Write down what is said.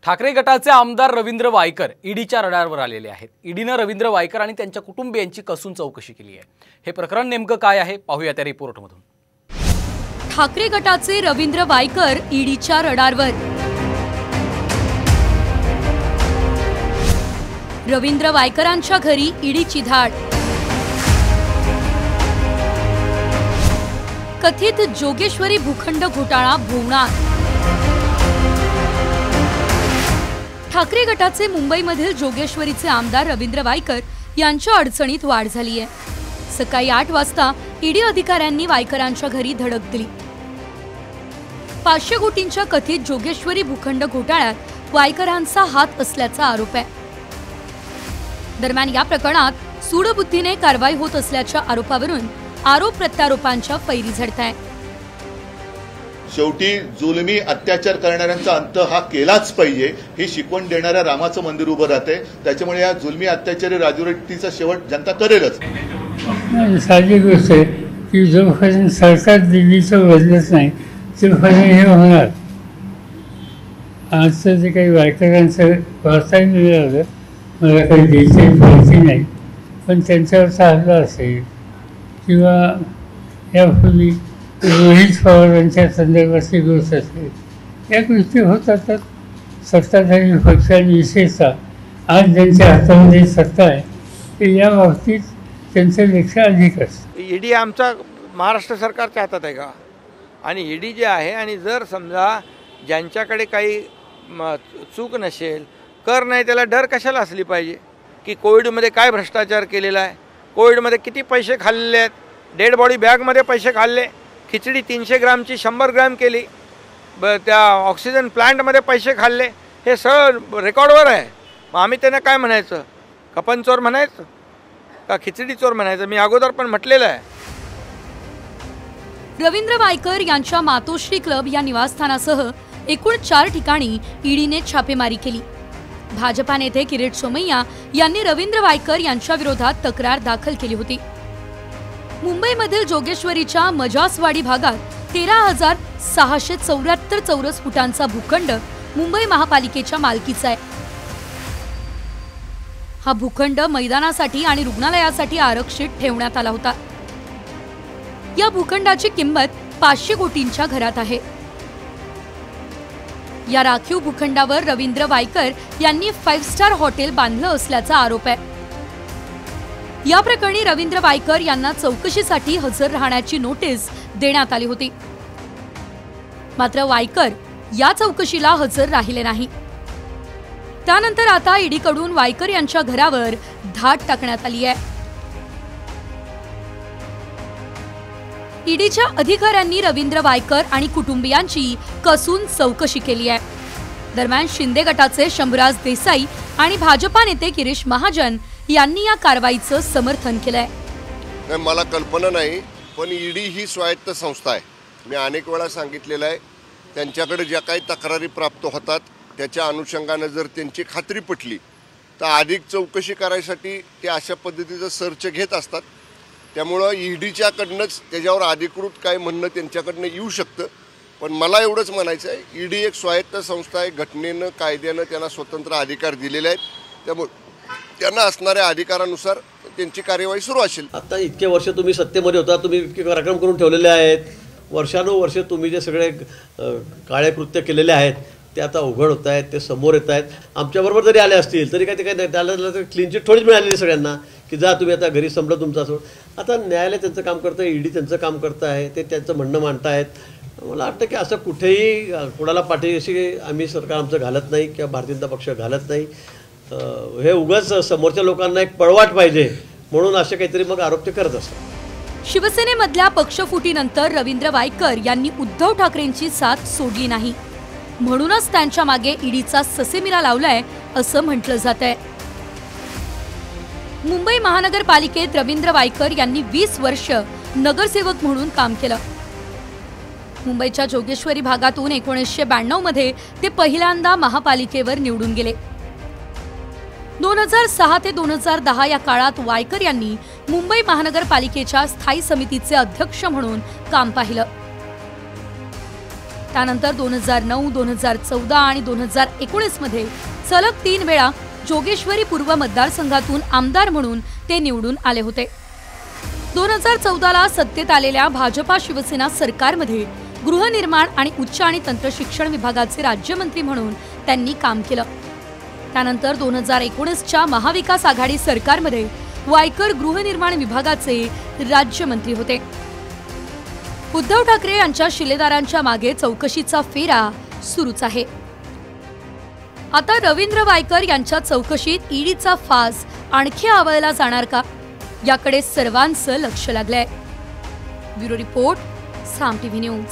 ठाकरे गटाचे आमदार रवींद्र वायकर ईडीच्या रडारवर आलेले आहेत। ईडीने रवींद्र वायकर आणि त्यांच्या कुटुंबियांची कसून चौकशी केली आहे। हे प्रकरण नेमकं काय आहे पाहूया त्या रिपोर्टमधून। ठाकरे गटाचे रवींद्र वायकर ईडीच्या रडारवर। रवींद्र वायकरांच्या घरी ईडीची धाड। कथित जोगेश्वरी भूखंड घोटाळा भोवणार। ठाकरे गटाचे मुंबईमधील जोगेश्वरीचे आमदार रवींद्र वायकर यांच्या अडचणीत वाढ झाली आहे। सकाळी 8 वाजता ईडी अधिकाऱ्यांनी वायकरांच्या घरी धडक दिली। 500 कोटींच्या कथित जोगेश्वरी भूखंड घोटाळ्यात वायकरांचा हात असल्याचा आरोप आहे। दरम्यान या प्रकरणात सूडबुद्धीने कारवाई होत असल्याच्या आरोपावरून आरोप प्रत्यारोपांच्या फैरी झडताय। शेवटी जुलमी अत्याचार करणाऱ्यांचा अंत हा केलाच पाहिजे ही शिकवण देणाऱ्या रामाचं मंदिर उभं राहते। त्याच्यामुळे या जुलमी अत्याचारी राजवटीचा शेवट जनता करेलच। साधी गोष्ट आहे की जोपर्यंत सरकार दिल्लीचं बदलत नाही तोपर्यंत हे होणार। आजचं जे काही वायकरांचं वार्ताही मिळालं मला काही द्यायची माहिती नाही, पण त्यांच्यावरचा हल्ला असेल किंवा यापूर्वी रोहित पवारांच्या संदर्भातली गोष्ट असेल, या गोष्टी होत असतात। सत्ताधारी पक्षांनी विशेषतः आज ज्यांच्या हातामध्ये सत्ता आहे ते या बाबतीत त्यांचं लक्ष अधिक असतं। ईडी आमचा महाराष्ट्र सरकारच्या हातात आहे का? आणि ईडी जे आहे, आणि जर समजा ज्यांच्याकडे काही चूक नसेल, कर नाही, त्याला डर कशाला असली पाहिजे की कोविडमध्ये काय भ्रष्टाचार केलेला आहे, कोविडमध्ये किती पैसे खाल्लेले आहेत, डेड बॉडी बॅगमध्ये पैसे खाल्ले, खिचडी 300 ग्रामची 100 ग्राम केली, त्या ऑक्सिजन प्लांटमध्ये पैसे खाल्ले, हे सगळं रेकॉर्डवर आहे। मग आम्ही त्यांना काय म्हणायचं? कपन चोर म्हणायचं का खिचडी चोर म्हणायचं? मी अगोदर पण म्हटलेलं आहे। रवींद्र वायकर यांच्या मातोश्री क्लब या निवासस्थानासह एकूण 4 ठिकाणी ईडीने छापेमारी केली। भाजपा नेते किरीट सोमय्या यांनी रवींद्र वायकर यांच्या विरोधात तक्रार दाखल केली होती। मुंबईमधील जोगेश्वरीच्या मजासवाडी भागात 13,674 चौरस फुटांचा भूखंड मुंबई महापालिकेच्या मालकीचा आहे। हा भूखंड मैदानासाठी आणि रुग्णालयासाठी आरक्षित ठेवण्यात आला होता। या भूखंडाची किंमत 500 कोटींच्या घरात आहे। या राखीव भूखंडावर रवींद्र वायकर यांनी 5 स्टार हॉटेल बांधलं असल्याचा आरोप आहे। या प्रकरणी रवींद्र वायकर यांना चौकशीसाठी हजर राहण्याची नोटीस देण्यात आली होती, मात्र वायकर या चौकशीला हजर राहिले नाही। त्यानंतर आता ईडीकडून वायकर यांच्या घरावर धाड टाकण्यात आली आहे। ईडीच्या अधिकाऱ्यांनी रवींद्र वायकर आणि कुटुंबियांची कसून चौकशी केली आहे। दरम्यान शिंदे गटाचे शंभूराज देसाई आणि भाजपा नेते गिरीश महाजन यांनी या कारवाईचं समर्थन केलंय। मला कल्पना नाही, पण ईडी ही स्वायत्त संस्था आहे। मी अनेक वेळा सांगितलेलं आहे, त्यांच्याकडे ज्या काही तक्रारी प्राप्त होतात त्याच्या अनुषंगाने जर त्यांची खात्री पटली तर अधिक चौकशी करायसाठी ते अशा पद्धतीचं सर्च घेत असतात। त्यामुळं ईडीच्याकडनंच त्याच्यावर अधिकृत काय म्हणणं त्यांच्याकडनं येऊ शकतं। पण मला एवढंच म्हणायचं आहे, ईडी एक स्वायत्त संस्था आहे, घटनेनं कायद्यानं त्यांना स्वतंत्र अधिकार दिलेले आहेत, त्यामुळे त्यांना असणाऱ्या अधिकारानुसार त्यांची कार्यवाही सुरू असेल। आता इतके वर्ष तुम्ही सत्तेमध्ये होता, तुम्ही इतके कार्यक्रम करून ठेवलेले आहेत, वर्षानुवर्ष तुम्ही जे सगळे काळे कृत्य केलेले आहेत ते आता उघड होत आहेत, ते समोर येत आहेत। आमच्याबरोबर जरी आले असतील तरी काय ते काय त्याला क्लीन चिट थोडीच मिळालेली सगळ्यांना की जा तुम्ही आता घरी संपलं तुमचा सोड। आता न्यायालय त्यांचं काम करतं, ईडी त्यांचं काम करतं आहे, ते त्यांचं म्हणणं मांडतायत। मला वाटतं की असं कुठेही कोणाला पाठीशी आम्ही सरकार आमचं घालत नाही किंवा भारतीय जनता पक्ष घालत नाही। हे उगाच समोरच्या लोकांना एक पळवाट पाहिजे म्हणून असे काहीतरी मग आरोप ते करत असतात। शिवसेनेमधल्या पक्षफुटीनंतर रवींद्र वायकर यांनी उद्धव ठाकरेंची साथ सोडली नाही, म्हणूनच त्यांच्या मागे ईडीचा ससेमिरा लावलाय असं म्हटलं जातंय। मुंबई महानगरपालिकेत रवींद्र वायकर यांनी 20 वर्ष नगरसेवक म्हणून काम केलं। मुंबईच्या जोगेश्वरी भागातून 1992 मध्ये ते पहिल्यांदा महापालिकेवर निवडून गेले। 2006 ते 2010 या काळात वायकर यांनी मुंबई महानगरपालिकेच्या स्थायी समितीचे अध्यक्ष म्हणून काम पाहिलं। त्यानंतर 2009, 2014 आणि 2019 मध्ये सलग 3 वेळा जोगेश्वरी पूर्व मतदारसंघातून आमदार म्हणून ते निवडून आले होते. 2014ला सत्तेत आलेल्या भाजपा शिवसेना सरकारमध्ये गृहनिर्माण आणि उच्च आणि तंत्र शिक्षण विभागाचे राज्यमंत्री म्हणून त्यांनी काम केलं. त्यानंतर 2019च्या महाविकास आघाडी सरकारमध्ये वायकर गृहनिर्माण विभागाचे राज्यमंत्री होते. उद्धव ठाकरे यांच्या शिलेदारांच्या मागे चौकशीचा फेरा सुरूच आहे. आता रवींद्र वायकर यांच्या चौकशीत ईडीचा फास आणखी आवळला जाणार का, याकडे सर्वांचं लक्ष लागलंय. ब्युरो रिपोर्ट, साम टीव्ही न्यूज.